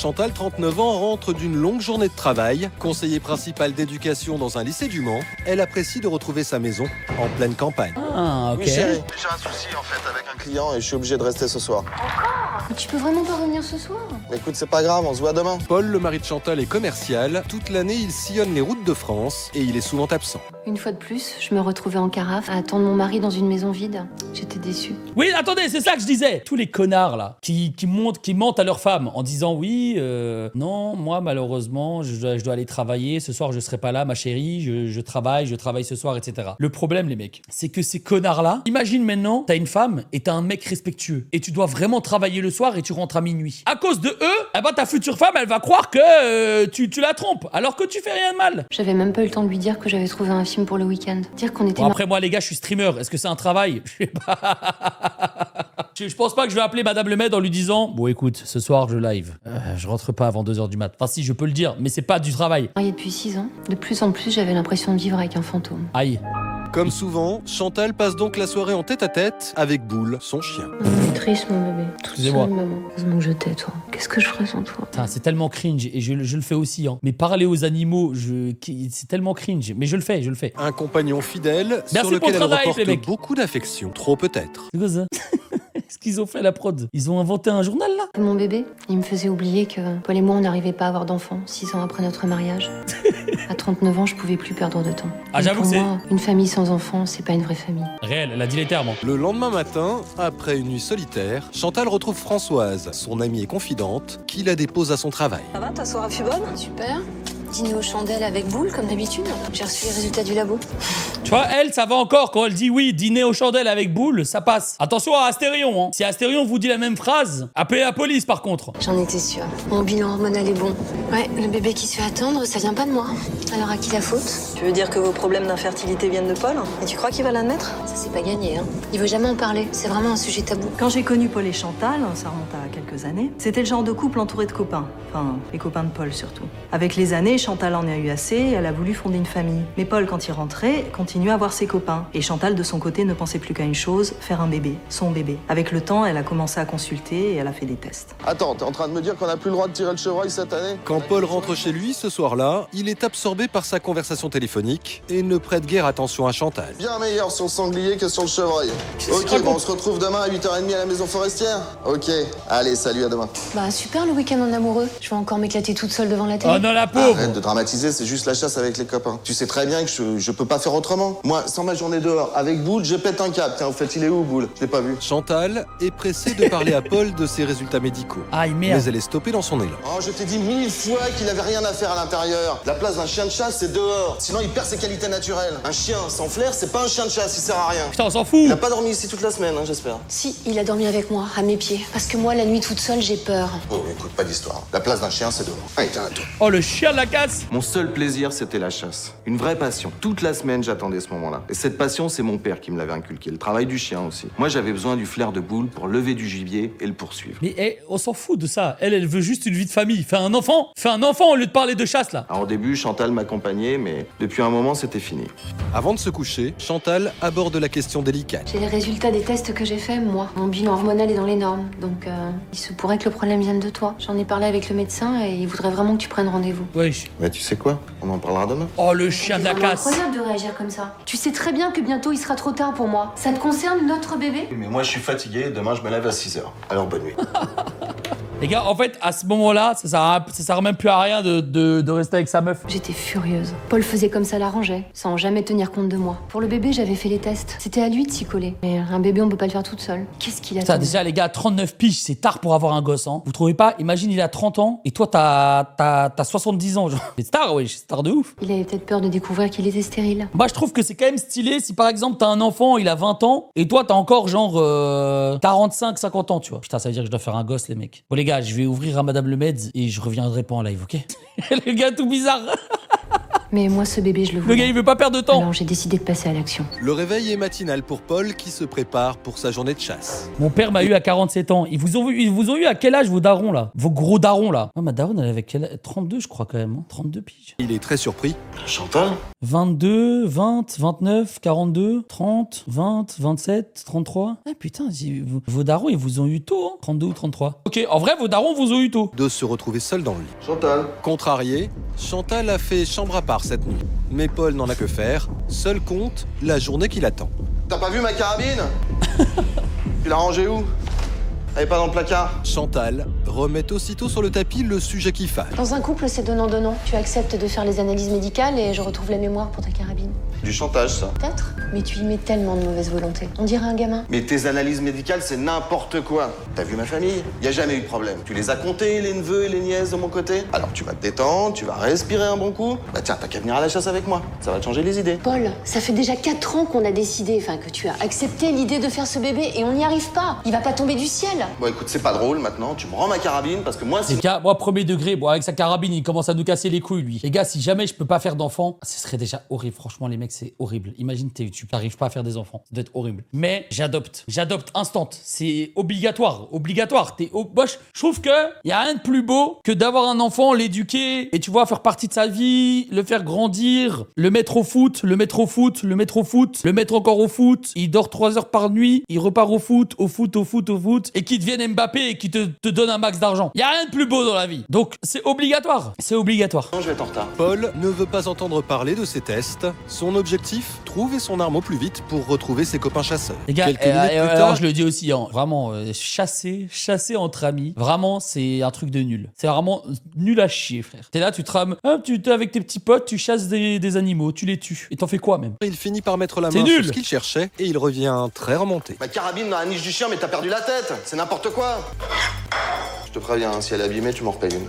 Chantal, 39 ans, rentre d'une longue journée de travail. Conseiller principal d'éducation dans un lycée du Mans, elle apprécie de retrouver sa maison en pleine campagne. Ah, ok. Oui, chérie, j'ai un souci en fait avec un client et je suis obligé de rester ce soir. Mais tu peux vraiment pas revenir ce soir? Écoute, c'est pas grave, on se voit demain. Paul, le mari de Chantal, est commercial. Toute l'année, il sillonne les routes de France et il est souvent absent. Une fois de plus, je me retrouvais en carafe à attendre mon mari dans une maison vide. J'étais déçue. Oui, attendez, c'est ça que je disais. Tous les connards là, qui mentent à leur femme en disant oui, non, moi malheureusement, je dois aller travailler. Ce soir, je serai pas là, ma chérie. Je travaille ce soir, etc. Le problème, les mecs, c'est que ces connards là, imagine maintenant, t'as une femme et t'as un mec respectueux et tu dois vraiment travailler le soir et tu rentres à minuit. À cause de eux, eh ben, ta future femme, elle va croire que tu la trompes, alors que tu fais rien de mal. J'avais même pas eu le temps de lui dire que j'avais trouvé un film pour le week-end. Dire qu'on était... Bon, après moi, les gars, je suis streamer. Est-ce que c'est un travail? Je sais pas. Je pense pas que je vais appeler Madame Lemaitre en lui disant bon, écoute, ce soir, je live. Je rentre pas avant 2h du mat. Enfin, si, je peux le dire, mais c'est pas du travail. mariée depuis 6 ans. De plus en plus, j'avais l'impression de vivre avec un fantôme. Aïe. Comme souvent, Chantal passe donc la soirée en tête-à-tête avec Boule, son chien. Il est triste, mon bébé. Tout Excusez-moi. seul, maman. Heureusement que je t'ai, toi. Qu'est-ce que je ferais sans toi? Putain, c'est tellement cringe et je le fais aussi. Hein. Mais parler aux animaux, c'est tellement cringe. Mais je le fais. Un compagnon fidèle Merci sur pour lequel le elle travail, les reporte mecs. beaucoup d'affection. Trop peut-être. C'est quoi ça? Qu'est-ce qu'ils ont fait, la prod? Ils ont inventé un journal, là? Mon bébé, il me faisait oublier que Paul et moi, on n'arrivait pas à avoir d'enfants 6 ans après notre mariage. À 39 ans, je pouvais plus perdre de temps. Ah, Et j'avoue pour que c'est- moi, une famille sans enfants, c'est pas une vraie famille. Réel, elle a dit les termes. Hein. Le lendemain matin, après une nuit solitaire, Chantal retrouve Françoise, son amie et confidente, qui la dépose à son travail. Ça va, ta soirée fut bonne? Super. Dîner aux chandelles avec Boule, comme d'habitude. J'ai reçu les résultats du labo. Tu vois, elle, ça va encore. Quand elle dit oui, dîner aux chandelles avec Boule, ça passe. Attention à Astérion. Hein. Si Astérion vous dit la même phrase, appelez la police, par contre. J'en étais sûre. Mon bilan hormonal est bon. Ouais, le bébé qui se fait attendre, ça vient pas de moi. Alors à qui la faute? Tu veux dire que vos problèmes d'infertilité viennent de Paul? Et tu crois qu'il va l'admettre? Ça, c'est pas gagné, hein. Il veut jamais en parler. C'est vraiment un sujet tabou. Quand j'ai connu Paul et Chantal, ça remonte à quelques années, c'était le genre de couple entouré de copains. Enfin, les copains de Paul surtout. Avec les années, Chantal en a eu assez et elle a voulu fonder une famille. Mais Paul, quand il rentrait, continuait à voir ses copains. Et Chantal, de son côté, ne pensait plus qu'à une chose, faire un bébé, son bébé. Avec le temps, elle a commencé à consulter et elle a fait des tests. Attends, t'es en train de me dire qu'on n'a plus le droit de tirer le chevreuil cette année? Quand Paul rentre chez lui ce soir-là, il est absorbé par sa conversation téléphonique et ne prête guère attention à Chantal. Bien meilleur sur le sanglier que sur le chevreuil. Ok, bon, on se retrouve demain à 8h30 à la maison forestière? Ok, allez, salut, à demain. Bah super le week-end en amoureux. Je vais encore m'éclater toute seule devant la télé. Oh non, la pauvre. Arrête de dramatiser, c'est juste la chasse avec les copains. Tu sais très bien que je peux pas faire autrement. Moi, sans ma journée dehors, avec Boule, je pète un câble. Tiens, au fait, il est où, Boule? Je l'ai pas vu. Chantal est pressée de parler à Paul de ses résultats médicaux. Aïe, Mais merde. elle est stoppée dans son élan. Oh, je t'ai dit 1000 fois qu'il avait rien à faire à l'intérieur. La place d'un chien de chasse, c'est dehors. Sinon, il perd ses qualités naturelles. Un chien sans flair, c'est pas un chien de chasse, il sert à rien. Putain, on s'en fout. Il a pas dormi ici toute la semaine, hein, j'espère. Si, il a dormi avec moi, à mes pieds. Parce que moi, la nuit toute seule, j'ai peur. Oh, écoute, pas d'histoire. La place d'un chien, c'est dehors. Allez, tiens, à toi. Oh, le chien de la casse. Mon seul plaisir, c'était la chasse. Une vraie passion. Toute la semaine, j'attendais ce moment-là. Et cette passion, c'est mon père qui me l'avait inculqué. Le travail du chien aussi. Moi, j'avais besoin du flair de Boule pour lever du gibier et le poursuivre. Mais on s'en fout de ça. Elle veut juste une vie de famille. Fais un enfant. Fais un enfant au lieu de parler de chasse, là. Alors, au début, Chantal m'accompagnait, mais depuis un moment, c'était fini. Avant de se coucher, Chantal aborde la question délicate. J'ai les résultats des tests que j'ai faits, moi. Mon bilan hormonal est dans les normes. Donc, il se pourrait que le problème vienne de toi. J'en ai parlé avec le médecin et il voudrait vraiment que tu prennes rendez-vous. Wesh. Mais tu sais quoi? On en parlera demain. Oh, le chien de la C'est vraiment casse. incroyable de réagir comme ça. Tu sais très bien que bientôt il sera trop tard pour moi. Ça te concerne, notre bébé? Mais moi, je suis fatigué. Demain, je me lève à 6h. Alors, bonne nuit. Les gars, en fait, à ce moment-là, ça sert même plus à rien de rester avec sa meuf. J'étais furieuse. Paul faisait comme ça l'arrangeait, sans jamais tenir compte de moi. Pour le bébé, j'avais fait les tests. C'était à lui de s'y coller. Mais un bébé, on peut pas le faire toute seule. Qu'est-ce qu'il a Ça, déjà, les gars, 39 piges, c'est tard pour avoir un gosse, hein. Vous trouvez pas? Imagine, il a 30 ans et toi, t'as 70 ans, genre. C'est tard, wesh, c'est tard de ouf. Il avait peut-être peur de découvrir qu'il était stérile. Moi, je trouve que c'est quand même stylé si, par exemple, t'as un enfant, il a 20 ans et toi, t'as encore, genre, 45, 50 ans, tu vois. Putain, ça veut dire que je dois faire un gosse, les mecs. Bon, les gars, je vais ouvrir à Madame Lemaitre et je reviendrai pas en live, ok? Le gars tout bizarre. Mais moi, ce bébé, je le Le voulais. gars, il veut pas perdre de temps. Alors j'ai décidé de passer à l'action. Le réveil est matinal pour Paul qui se prépare pour sa journée de chasse. Mon père m'a eu à 47 ans. Ils vous ont eu à quel âge, vos darons, là? Vos gros darons, là? Ah, ma daronne, elle avait quel âge? 32, je crois, quand même. Hein. 32 piges. Il est très surpris. Chantal? 22, 20, 29, 42, 30, 20, 27, 33. Ah putain, vos darons, ils vous ont eu tôt, hein. 32 ou 33. Ok, en vrai, vos darons vous ont eu tôt. De se retrouver seul dans le lit. Chantal? Contrarié, Chantal a fait chambre à part cette nuit. Mais Paul n'en a que faire. Seul compte la journée qui l'attend. T'as pas vu ma carabine? Tu l'as rangée où? Elle est pas dans le placard? Chantal remet aussitôt sur le tapis le sujet qui fâche. Dans un couple, c'est donnant-donnant. Tu acceptes de faire les analyses médicales et je retrouve la mémoire pour ta carabine. Du chantage, ça. Peut-être, mais tu y mets tellement de mauvaise volonté. On dirait un gamin. Mais tes analyses médicales, c'est n'importe quoi. T'as vu ma famille? Y a jamais eu de problème. Tu les as comptés, les neveux et les nièces de mon côté? Alors tu vas te détendre, tu vas respirer un bon coup. Bah tiens, t'as qu'à venir à la chasse avec moi. Ça va te changer les idées. Paul, ça fait déjà 4 ans qu'on a décidé, que tu as accepté l'idée de faire ce bébé et on n'y arrive pas. Il va pas tomber du ciel. Bon écoute, c'est pas drôle maintenant. Tu me rends ma carabine parce que moi, Les si... gars, moi, premier degré, bon, avec sa carabine, il commence à nous casser les couilles, lui. Les gars, si jamais je peux pas faire d'enfants, ce serait déjà horrible. Franchement, les mecs, c'est horrible. Imagine, tu n'arrives pas à faire des enfants. Ça doit être horrible. Mais j'adopte. J'adopte instant. C'est obligatoire. Obligatoire. Moi, je trouve que y a rien de plus beau que d'avoir un enfant, l'éduquer et tu vois, faire partie de sa vie, le faire grandir, le mettre au foot, le mettre au foot, le mettre au foot, le mettre encore au foot. Il dort 3 heures par nuit, il repart au foot, au foot, au foot, au foot et qu'il devienne Mbappé et qu'il te donne un max d'argent. Y a rien de plus beau dans la vie. Donc, c'est obligatoire. C'est obligatoire. Non, je vais être en retard. Paul ne veut pas entendre parler de ses tests. Son objectif, trouver son arme au plus vite pour retrouver ses copains chasseurs. Les gars, Quelques minutes plus alors tard, je le dis aussi, hein, vraiment, chasser entre amis, vraiment, c'est un truc de nul. C'est vraiment nul à chier, frère. T'es là, tu te rames, tu t'es avec tes petits potes, tu chasses des animaux, tu les tues. Et t'en fais quoi, même? il finit par mettre la C'est main nul. sur ce qu'il cherchait et il revient très remonté. Ma carabine dans la niche du chien, mais t'as perdu la tête. C'est n'importe quoi. Je te préviens, hein, si elle est abîmée, tu m'en repayes une.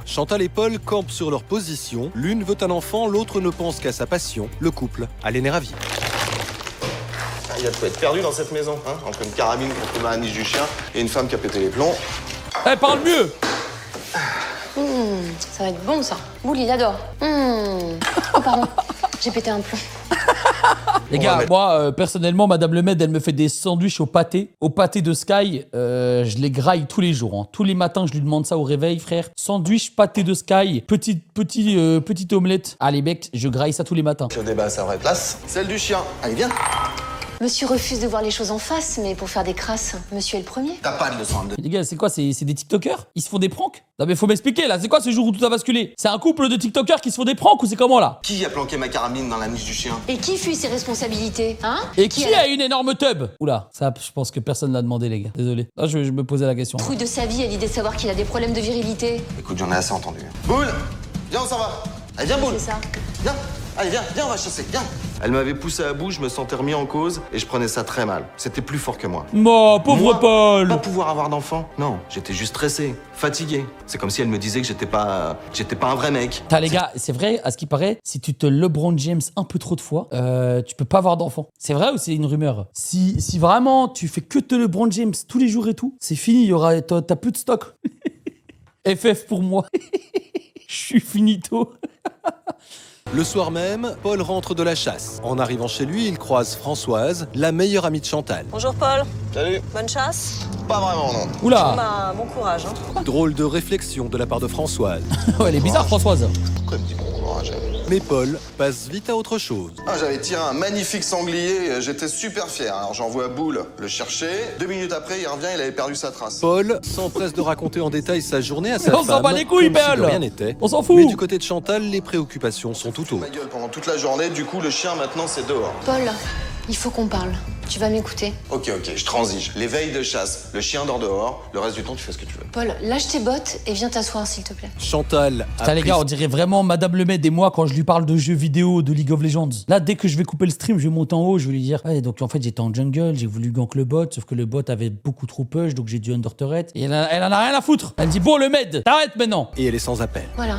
Chantal et Paul campent sur leur position. L'une veut un enfant, l'autre ne pense qu'à sa passion. Le couple a les nerfs à vif. Il y a de quoi être perdu dans cette maison, hein, entre une carabine qu'on trouve dans la niche du chien et une femme qui a pété les plombs. Eh, parle mieux! Ça va être bon, ça. Boule, il adore. Oh, pardon. J'ai pété un plomb. Les gars, moi, personnellement, Madame Le Med, elle me fait des sandwichs au pâté de Sky. Je les graille tous les jours. Hein. Tous les matins, je lui demande ça au réveil, frère. Sandwich, pâté de Sky, petite omelette. Allez, mec, je graille ça tous les matins. Le débat à sa vraie place. Celle du chien. Allez, viens. Monsieur refuse de voir les choses en face, mais pour faire des crasses, monsieur est le premier. T'as pas de leçon de... Les gars, c'est quoi? C'est des TikTokers? Ils se font des pranks? Non, mais faut m'expliquer, là. C'est quoi ce jour où tout a basculé? C'est un couple de TikTokers qui se font des pranks ou c'est comment, là? Qui a planqué ma carabine dans la niche du chien? Et qui fuit ses responsabilités, hein? Et qui a une énorme tub? Oula, ça, je pense que personne l'a demandé, les gars. Désolé. Là, je me posais la question. Trouille de sa vie à l'idée de savoir qu'il a des problèmes de virilité. Écoute, j'en ai assez entendu. Boule! Viens, on s'en va. Allez, viens, Boule. C'est ça. Viens. Allez, viens, on va chasser, viens. Elle m'avait poussé à bout, je me sentais remis en cause et je prenais ça très mal. C'était plus fort que moi. Oh, pauvre Moi, Paul! Pas pouvoir avoir d'enfant. Non, j'étais juste stressé, fatigué. C'est comme si elle me disait que j'étais pas un vrai mec. Putain, les gars, c'est vrai, à ce qui paraît, si tu te LeBron James un peu trop de fois, tu peux pas avoir d'enfant. C'est vrai ou c'est une rumeur? Si vraiment tu fais que te LeBron James tous les jours et tout, c'est fini, t'as plus de stock. FF pour moi. Je suis finito. Le soir même, Paul rentre de la chasse. En arrivant chez lui, il croise Françoise, la meilleure amie de Chantal. Bonjour Paul, Salut. bonne chasse. Pas vraiment, non. Oula! Bah, bon courage. Hein. Drôle de réflexion de la part de Françoise. Ouais, elle est bizarre, Françoise. Pourquoi elle me dit bonjour, jamais? Mais Paul passe vite à autre chose. Ah, j'avais tiré un magnifique sanglier, j'étais super fier. Alors j'envoie Boule le chercher. 2 minutes après, il revient, il avait perdu sa trace. Paul s'empresse de raconter en détail sa journée à sa On femme. s'en bat les couilles, comme si de Paul. rien n'était. On s'en fout. Mais du côté de Chantal, les préoccupations sont tout Ma autres. gueule pendant toute la journée, du coup le chien maintenant c'est dehors. Paul, il faut qu'on parle. Tu vas m'écouter. Ok, je transige. Les veilles de chasse, le chien dort dehors, le reste du temps tu fais ce que tu veux. Paul, lâche tes bottes et viens t'asseoir, s'il te plaît. Chantal a Putain, les pris gars, on dirait vraiment Madame Le Med et moi quand je lui parle de jeux vidéo, de League of Legends. Là, dès que je vais couper le stream, je vais monter en haut, je vais lui dire ouais, donc en fait, j'étais en jungle, j'ai voulu gank le bot, sauf que le bot avait beaucoup trop push, donc j'ai dû under turret. Et elle en a rien à foutre. Elle me dit bon, le Med, t'arrêtes maintenant. et elle est sans appel. Voilà.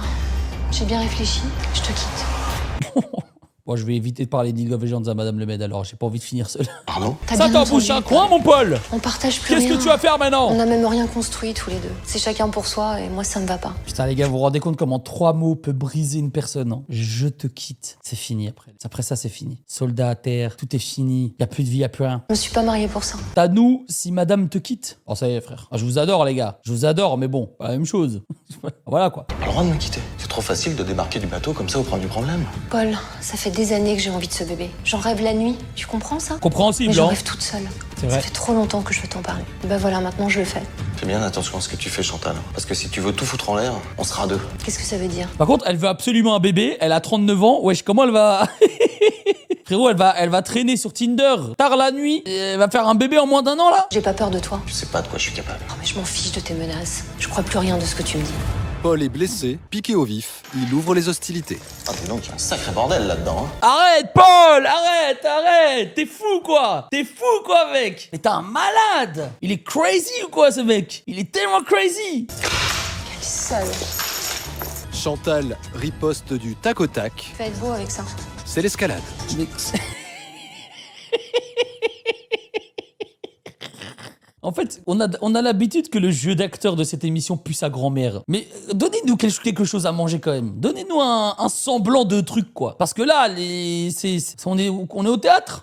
J'ai bien réfléchi, je te quitte. Bon, je vais éviter de parler de League of Legends à Madame Lemed alors, j'ai pas envie de finir seul. Pardon? T'as Ça bien t'embouche entendu. un coin, mon Paul. On partage plus Qu'est-ce rien. que tu vas faire maintenant? On n'a même rien construit tous les deux. C'est chacun pour soi et moi ça me va pas. Putain, les gars, vous vous rendez compte comment 3 mots peuvent briser une personne, hein? Je te quitte. C'est fini après. Après ça, c'est fini. Soldat à terre, tout est fini. Y a plus de vie, y a plus rien. Je me suis pas mariée pour ça. T'as nous si madame te quitte. Oh, ça y est, frère. Ah, je vous adore, les gars. Je vous adore, mais bon, pas la même chose. Voilà, quoi. Pas le droit de me quitter. C'est trop facile de débarquer du bateau comme ça au premier problème. Paul, ça fait des années que j'ai envie de ce bébé. J'en rêve la nuit. Tu comprends ça? Compréhensible, Mais j'en hein? rêve toute seule. C'est vrai. Ça fait trop longtemps que je veux t'en parler. Et ben voilà, maintenant je le fais. Fais bien attention à ce que tu fais, Chantal. Parce que si tu veux tout foutre en l'air, on sera deux. Qu'est-ce que ça veut dire? Par contre, elle veut absolument un bébé. Elle a 39 ans. Wesh, comment elle va... Frérot, elle va traîner sur Tinder tard la nuit. Et elle va faire un bébé en moins d'1 an, là? J'ai pas peur de toi. Tu sais pas de quoi je suis capable. Oh, mais je m'en fiche de tes menaces. Je crois plus rien de ce que tu me dis. Paul est blessé, piqué au vif. Il ouvre les hostilités. Ah, dis donc, il y a un sacré bordel là-dedans, hein. Arrête, Paul! Arrête! T'es fou, quoi! Mec! Mais t'es un malade! Il est crazy ou quoi, ce mec? Il est tellement crazy! Quel salaud. Chantal riposte du tac au tac. Fais être beau avec ça. C'est l'escalade. En fait, on a l'habitude que le jeu d'acteur de cette émission pue sa grand-mère. Mais donnez-nous quelque chose à manger quand même. Donnez-nous un semblant de truc, quoi. Parce que là, on est au théâtre.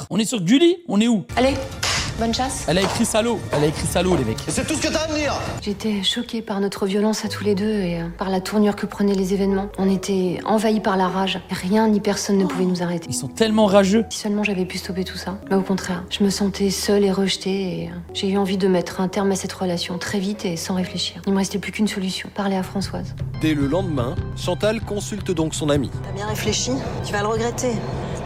On est sur Gulli. On est où? Allez, bonne chasse. Elle a écrit salaud, les mecs. Et c'est tout ce que t'as à me dire. J'étais choquée par notre violence à tous les deux et par la tournure que prenaient les événements. On était envahis par la rage. Rien ni personne ne pouvait nous arrêter. Ils sont tellement rageux. Si seulement j'avais pu stopper tout ça. Mais au contraire, je me sentais seule et rejetée et j'ai eu envie de mettre un terme à cette relation très vite et sans réfléchir. Il me restait plus qu'une solution, parler à Françoise. Dès le lendemain, Chantal consulte donc son ami. T'as bien réfléchi? Tu vas le regretter.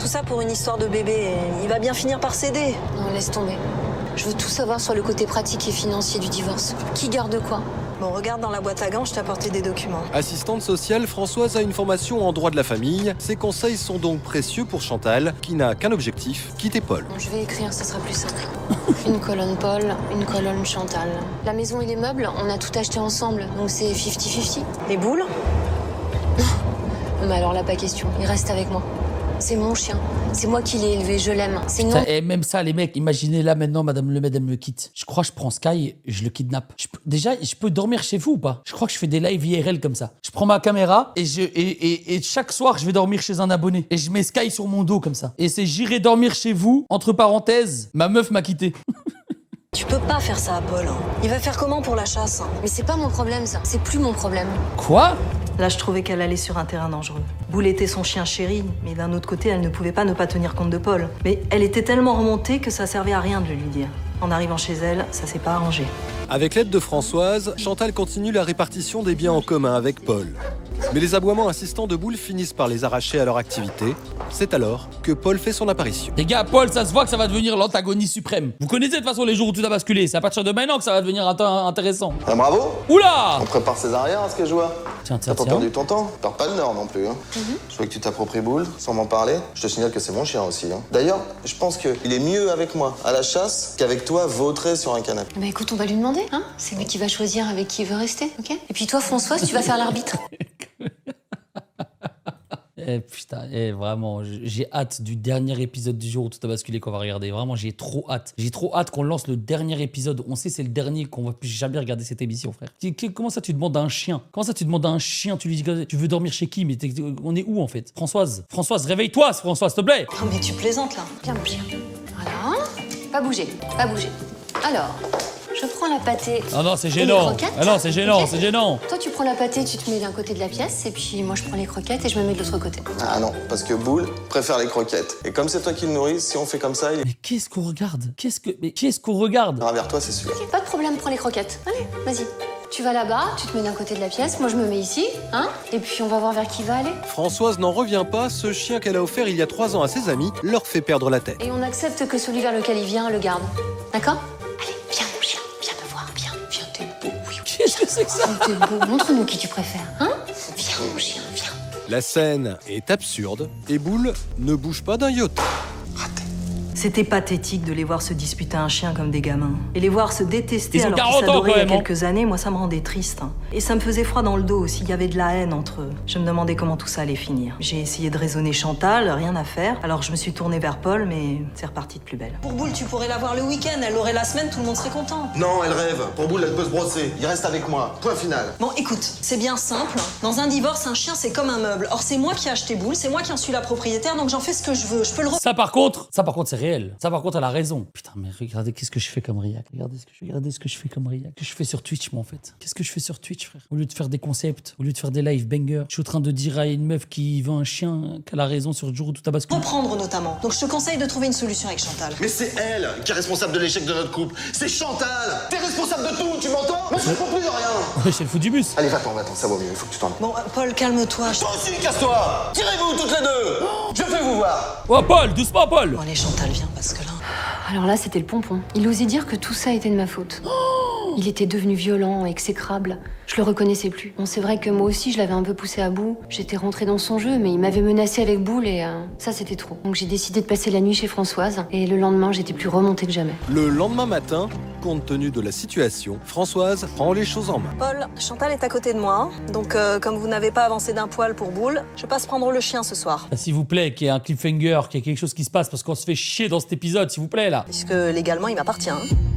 Tout ça pour une histoire de bébé. Et il va bien finir par céder. Non, laisse tomber. Je veux tout savoir sur le côté pratique et financier du divorce. Qui garde quoi? Bon, regarde dans la boîte à gants, je t'ai apporté des documents. Assistante sociale, Françoise a une formation en droit de la famille. Ses conseils sont donc précieux pour Chantal, qui n'a qu'un objectif, quitter Paul. Bon, je vais écrire, ça sera plus simple. Une colonne Paul, une colonne Chantal. La maison et les meubles, on a tout acheté ensemble, donc c'est 50-50. Les boules? Mais alors là, pas question, il reste avec moi. C'est mon chien, c'est moi qui l'ai élevé, je l'aime. C'est non. Et même ça, les mecs, imaginez là maintenant, Madame Lemed, elle me quitte. Je crois que je prends Sky et je le kidnappe. Je peux dormir chez vous ou pas? Je crois que je fais des lives IRL comme ça. Je prends ma caméra et chaque soir, je vais dormir chez un abonné. Et je mets Sky sur mon dos comme ça. Et c'est j'irai dormir chez vous, entre parenthèses, ma meuf m'a quitté. Tu peux pas faire ça à Paul. Il va faire comment pour la chasse? Mais c'est pas mon problème, ça. C'est plus mon problème. Quoi? Là, je trouvais qu'elle allait sur un terrain dangereux. Boule était son chien chéri, mais d'un autre côté, elle ne pouvait pas ne pas tenir compte de Paul. Mais elle était tellement remontée que ça servait à rien de le lui dire. En arrivant chez elle, ça s'est pas arrangé. Avec l'aide de Françoise, Chantal continue la répartition des biens en commun avec Paul. Mais les aboiements insistants de Boule finissent par les arracher à leur activité. C'est alors que Paul fait son apparition. Les gars, Paul, ça se voit que ça va devenir l'antagoniste suprême. Vous connaissez de toute façon les jours où tout a basculé. C'est à partir de maintenant que ça va devenir intéressant. Ah, bravo. Oula! On prépare ses arrières à ce que je vois. Tiens, T'as pas perdu ton temps? Perds pas le nord non plus, hein. Je veux que tu t'appropries Boule, sans m'en parler. Je te signale que c'est mon chien aussi, hein. D'ailleurs, je pense qu'il est mieux avec moi à la chasse qu'avec toi vautré sur un canapé. Bah écoute, on va lui demander, hein. C'est lui qui va choisir avec qui il veut rester, ok? Et puis toi, Françoise, tu vas faire l'arbitre. Putain, vraiment, j'ai hâte du dernier épisode du jour où tout a basculé qu'on va regarder. Vraiment, j'ai trop hâte. J'ai trop hâte qu'on lance le dernier épisode. On sait c'est le dernier qu'on va plus jamais regarder cette émission, frère. Comment ça tu demandes à un chien? Comment ça tu demandes à un chien? Tu lui dis que tu veux dormir chez qui? Mais on est où en fait? Françoise, réveille-toi, Françoise, s'il te plaît. Oh, mais tu plaisantes là. Viens, mon chien. Voilà. Pas bouger, pas bouger. Alors, je prends la pâtée. Ah non, c'est et les gênant. croquettes. Ah non, c'est gênant, Ok. c'est gênant. Toi, tu prends la pâtée, tu te mets d'un côté de la pièce, et puis moi, je prends les croquettes et je me mets de l'autre côté. Ah non, parce que Boule préfère les croquettes. Et comme c'est toi qui le nourris, si on fait comme ça, il Mais qu'est-ce qu'on regarde? Qu'est-ce qu'on regarde? ira vers toi, c'est sûr. Ok, pas de problème, prends les croquettes. Allez, vas-y. Tu vas là-bas, tu te mets d'un côté de la pièce, moi je me mets ici, hein? Et puis on va voir vers qui va aller. Françoise n'en revient pas, ce chien qu'elle a offert il y a 3 ans à ses amis leur fait perdre la tête. Et on accepte que celui vers lequel il vient le garde. D'accord? Allez, viens mon chien, viens me voir, viens, t'es beau, oui. Qu'est-ce que c'est que ça? T'es beau, montre-nous qui tu préfères, hein? Viens mon chien, viens. La scène est absurde et Boule ne bouge pas d'un iota. Raté. C'était pathétique de les voir se disputer un chien comme des gamins. Et les voir se détester Ils ont alors 40 qu'ils ans, s'adoraient quand il y a même, hein. quelques années, moi ça me rendait triste. Et ça me faisait froid dans le dos s'il y avait de la haine entre eux. Je me demandais comment tout ça allait finir. J'ai essayé de raisonner Chantal, rien à faire. Alors je me suis tournée vers Paul, mais c'est reparti de plus belle. Pour Boule, tu pourrais la voir le week-end, elle aurait la semaine, tout le monde serait content. Non, elle rêve. Pour Boule, elle peut se brosser. Il reste avec moi. Point final. Bon, écoute, c'est bien simple. Dans un divorce, un chien, c'est comme un meuble. Or, c'est moi qui ai acheté Boule, c'est moi qui en suis la propriétaire, donc j'en fais ce que je veux. Je peux le Ça par contre, c'est réel. Ça par contre, elle a raison. Putain, mais regardez qu'est-ce que je fais comme Riac. Regardez ce que je fais comme Riac. Que je fais sur Twitch, moi, en fait. Qu'est-ce que je fais sur Twitch, frère? Au lieu de faire des concepts, au lieu de faire des live bangers, je suis en train de dire à une meuf qui vend un chien qu'elle a raison sur le jour où tout a basculé. reprendre notamment. Donc je te conseille de trouver une solution avec Chantal. Mais c'est elle qui est responsable de l'échec de notre couple. C'est Chantal. T'es responsable de tout, tu m'entends? Moi, je comprends plus de rien. Ouais, c'est le fou du bus. Allez, va-t'en, ça vaut mieux. Il faut que tu t'en ailles. Bon, Paul, calme-toi. Toi aussi, casse-toi. Tirez-vous toutes les deux. Je vais vous voir. Oh, Paul, doucement, Paul. Bon, allez, Chantal, viens, parce que là... Alors là, c'était le pompon. Il osait dire que tout ça était de ma faute. Il était devenu violent, exécrable. Je le reconnaissais plus. Bon, c'est vrai que moi aussi, je l'avais un peu poussé à bout. J'étais rentrée dans son jeu, mais il m'avait menacée avec Boule et ça, c'était trop. Donc j'ai décidé de passer la nuit chez Françoise. Et le lendemain, j'étais plus remontée que jamais. Le lendemain matin, compte tenu de la situation, Françoise prend les choses en main. Paul, Chantal est à côté de moi. Donc, comme vous n'avez pas avancé d'un poil pour Boule, je passe prendre le chien ce soir. Ah, s'il vous plaît, qu'il y ait un cliffhanger, qu'il y ait quelque chose qui se passe, parce qu'on se fait chier dans cet épisode, s'il vous plaît, là. Puisque légalement, il m'appartient.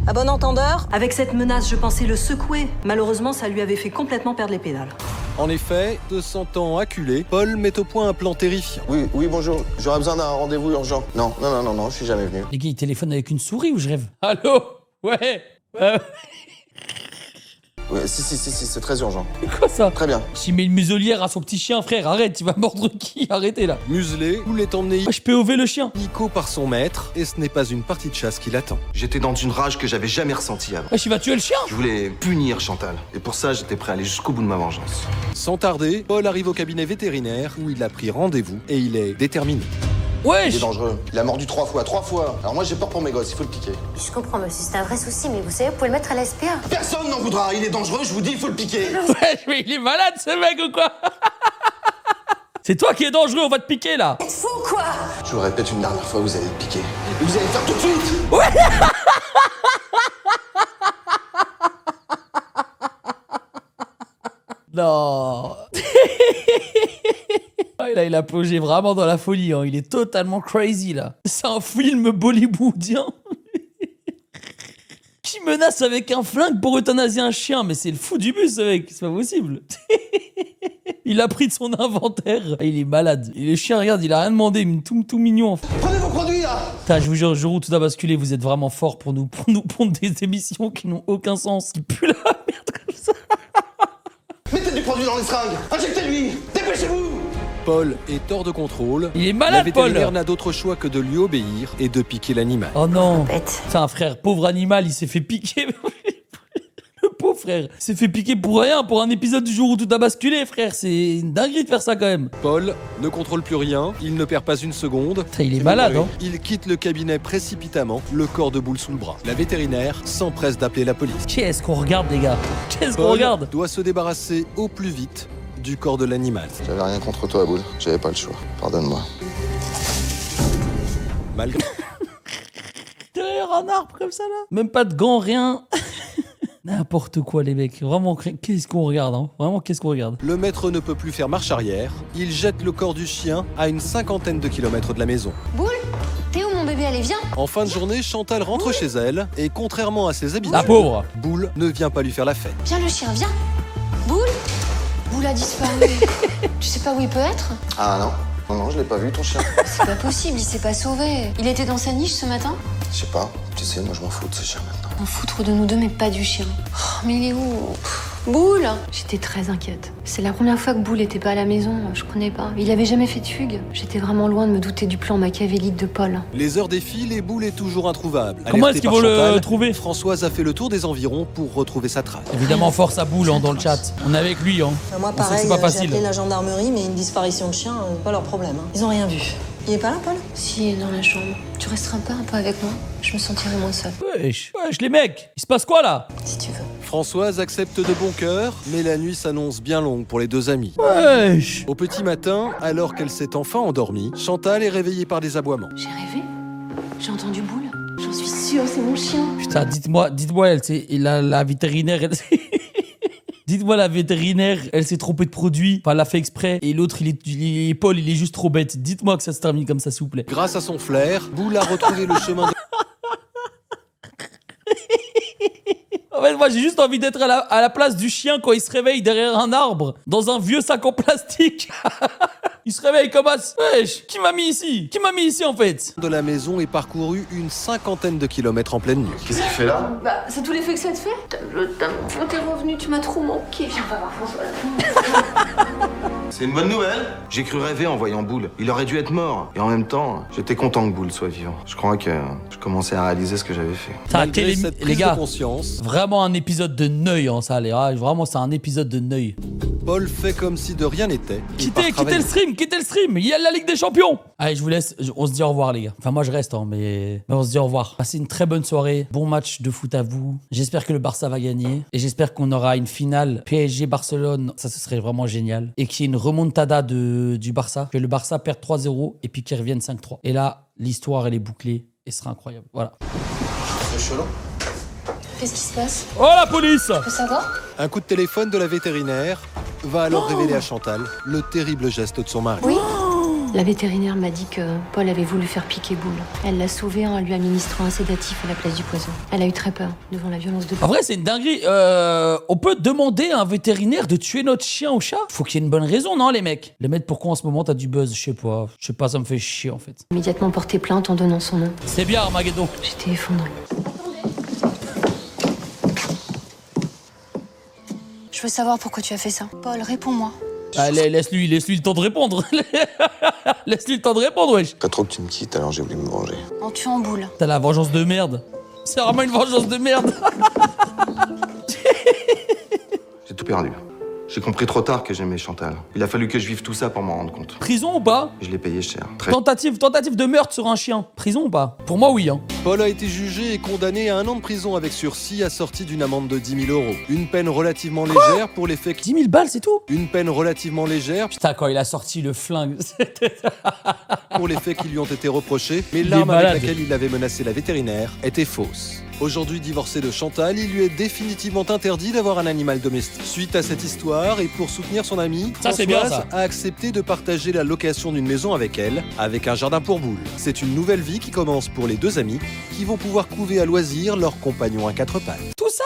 À bon entendeur, Avec cette menace, je pensais le secouer. Malheureusement, ça lui avait fait complètement perdre les pédales. En effet, se sentant acculé, Paul met au point un plan terrifiant. Oui, bonjour. J'aurais besoin d'un rendez-vous urgent. Non, je suis jamais venu. Les gars, ils téléphonent avec une souris ou je rêve? Allô? Ouais. Oui, si, c'est très urgent. Quoi ça? Très bien. S'il met une muselière à son petit chien, frère, arrête, il va mordre qui? Arrêtez là. Muselé, Boule est emmené Ah, je peux OV le chien. illico par son maître, et ce n'est pas une partie de chasse qui l'attend. J'étais dans une rage que j'avais jamais ressentie avant. Wesh, il va tuer le chien. Je voulais punir Chantal. Et pour ça, j'étais prêt à aller jusqu'au bout de ma vengeance. Sans tarder, Paul arrive au cabinet vétérinaire où il a pris rendez-vous et il est déterminé. Il est Wesh. dangereux. Il a mordu 3 fois. Alors moi, j'ai peur pour mes gosses. Il faut le piquer. Je comprends, monsieur, c'est un vrai souci, mais vous savez, vous pouvez le mettre à la SPA. Personne n'en voudra. Il est dangereux. Je vous dis, il faut le piquer. Wesh, mais il est malade ce mec ou quoi? C'est toi qui es dangereux, on va te piquer là. Êtes fou, quoi? Je vous le répète une dernière fois, vous allez le piquer. Et vous allez le faire tout de suite. Non. Ah, là, il a plongé vraiment dans la folie, hein. Il est totalement crazy là. C'est un film bollywoodien. Qui menace avec un flingue pour euthanasier un chien, mais c'est le fou du bus ce mec, c'est pas possible. Il a pris de son inventaire. Ah, il est malade. Et le chien, regarde, il a rien demandé, il est tout mignon. Prenez vos produits, là. Putain, je vous jure, le jour où tout a basculé, vous êtes vraiment forts pour nous pondre des émissions qui n'ont aucun sens, qui puent la merde comme ça. Mettez du produit dans les seringues. Injectez-lui. Dépêchez-vous. Paul est hors de contrôle. Il est La malade, Paul. vétérinaire n'a d'autre choix que de lui obéir et de piquer l'animal. Oh non. Bête. Putain, frère, pauvre animal, il s'est fait piquer. Le pauvre frère, il s'est fait piquer pour rien, pour un épisode du jour où tout a basculé, frère. C'est une dinguerie de faire ça quand même. Paul ne contrôle plus rien, il ne perd pas une seconde. Putain, il est malade, hein. Il quitte le cabinet précipitamment, le corps de Boule sous le bras. La vétérinaire s'empresse d'appeler la police. Qu'est-ce qu'on regarde, les gars? Qu'est-ce qu'on Paul regarde? doit se débarrasser au plus vite du corps de l'animal. J'avais rien contre toi, Boule. J'avais pas le choix. Pardonne-moi. Malgré Derrière un arbre comme ça, là. Même pas de gants, rien. N'importe quoi, les mecs. Vraiment, qu'est-ce qu'on regarde, hein. Vraiment, qu'est-ce qu'on regarde? le maître ne peut plus faire marche arrière, il jette le corps du chien à une 50aine de kilomètres de la maison. Boule, t'es où mon bébé? Allez, viens. En fin de journée, Chantal rentre chez elle et contrairement à ses habitudes, La pauvre. Boule ne vient pas lui faire la fête. Viens le chien, viens. Boule. Boule a disparu. Tu sais pas où il peut être? Ah non, je l'ai pas vu, ton chien. C'est pas possible, il s'est pas sauvé. Il était dans sa niche ce matin? Je sais pas. Tu sais, moi, je m'en fous de ce chien maintenant. En foutre de nous deux, mais pas du chien. Oh, mais il est où? Boule! J'étais très inquiète. C'est la première fois que Boule était pas à la maison, je connais pas. Il avait jamais fait de fugue. J'étais vraiment loin de me douter du plan machiavélique de Paul. Les heures défilent et Boule est toujours introuvable. Comment Alertée est-ce qu'ils par vont le Chantal, trouver? Françoise a fait le tour des environs pour retrouver sa trace. Évidemment, force à Boule, hein, dans le chat. On est avec lui, hein. moi On sait que pareil, c'est pas j'ai facile. appelé la gendarmerie, mais une disparition de chien, pas leur problème. Hein. Ils ont rien vu. Il est pas là, Paul? Si, il est dans la chambre. Tu resteras pas un peu avec moi? Je me sentirai moins seule. Wesh, les mecs, il se passe quoi là? Si tu veux. Françoise accepte de bon cœur, mais la nuit s'annonce bien longue pour les deux amis. Wesh. Au petit matin, alors qu'elle s'est enfin endormie, Chantal est réveillée par des aboiements. J'ai rêvé? J'ai entendu sûr, c'est mon chien. Putain, dites-moi, la vétérinaire, elle... Dites-moi, la vétérinaire, elle s'est trompée de produit, enfin, elle l'a fait exprès, et l'autre, Paul, il est juste trop bête. Dites-moi que ça se termine comme ça, s'il vous plaît. Grâce à son flair, Boule a retrouvé le chemin de... En fait, moi, j'ai juste envie d'être à la place du chien quand il se réveille derrière un arbre, dans un vieux sac en plastique. Il se réveille comme ça. Wesh, qui m'a mis ici? Qui m'a mis ici, en fait? de la maison et parcouru une 50aine de kilomètres en pleine nuit. Qu'est-ce qu'il fait là? Bah, c'est tous les faits que ça te fait. T'es revenu, tu m'as trop manqué. Viens, on va voir François. C'est une bonne nouvelle. J'ai cru rêver en voyant Boule. Il aurait dû être mort. Et en même temps, j'étais content que Boule soit vivant. Je crois que je commençais à réaliser ce que j'avais fait. Putain, Malgré cette les prise gars, de conscience, vraiment un épisode de Neuil, hein, ça, les gars. Vraiment, c'est un épisode de Neuil. Paul fait comme si de rien n'était. Il part Quittez travailler. le stream. Il y a la Ligue des Champions. Allez, je vous laisse. On se dit au revoir, les gars. Enfin, moi, je reste, hein, mais on se dit au revoir. Passez une très bonne soirée. Bon match de foot à vous. J'espère que le Barça va gagner. Et j'espère qu'on aura une finale PSG-Barcelone. Ça, ce serait vraiment génial. Et qu'il y ait une remontada du Barça. Que le Barça perde 3-0 et puis qu'il revienne 5-3. Et là, l'histoire, elle est bouclée. Et ce sera incroyable. Voilà. C'est chelou. Qu'est-ce qui se passe? Oh, la police! Je peux savoir? Un coup de téléphone de la vétérinaire va alors révéler à Chantal le terrible geste de son mari. Oui. La vétérinaire m'a dit que Paul avait voulu faire piquer Boule. Elle l'a sauvé en lui administrant un sédatif à la place du poison. Elle a eu très peur devant la violence de En Paul. vrai, c'est une dinguerie. On peut demander à un vétérinaire de tuer notre chien ou chat? Faut qu'il y ait une bonne raison, non, les mecs? Les mecs, pourquoi en ce moment t'as du buzz? Je sais pas, ça me fait chier en fait. Immédiatement porté plainte en donnant son nom. C'est bien, Armageddon. J'étais effondrée. Je veux savoir pourquoi tu as fait ça. Paul, réponds-moi. Allez, laisse-lui le temps de répondre. Laisse-lui le temps de répondre, wesh. Pas trop que tu me quittes, alors j'ai voulu me venger. En tuant Boule. T'as la vengeance de merde. C'est vraiment une vengeance de merde. J'ai tout perdu. J'ai compris trop tard que j'aimais Chantal. Il a fallu que je vive tout ça pour m'en rendre compte. Prison ou pas? Je l'ai payé cher. Très. Tentative de meurtre sur un chien. Prison ou pas? Pour moi, oui, hein. Paul a été jugé et condamné à 1 an de prison avec sursis assorti d'une amende de 10 000 €. Une peine relativement légère pour les faits 10 000 balles, c'est tout? Une peine relativement légère Putain, quand il a sorti le flingue. pour les faits qui lui ont été reprochés, mais Il est l'arme avec malade. laquelle il avait menacé la vétérinaire était fausse. Aujourd'hui divorcé de Chantal, il lui est définitivement interdit d'avoir un animal domestique. Suite à cette histoire et pour soutenir son amie, Ça, c'est bien, Françoise ça. a accepté de partager la location d'une maison avec elle, avec un jardin pour boules. C'est une nouvelle vie qui commence pour les deux amis, qui vont pouvoir couver à loisir leurs compagnons à 4 pattes. Tout ça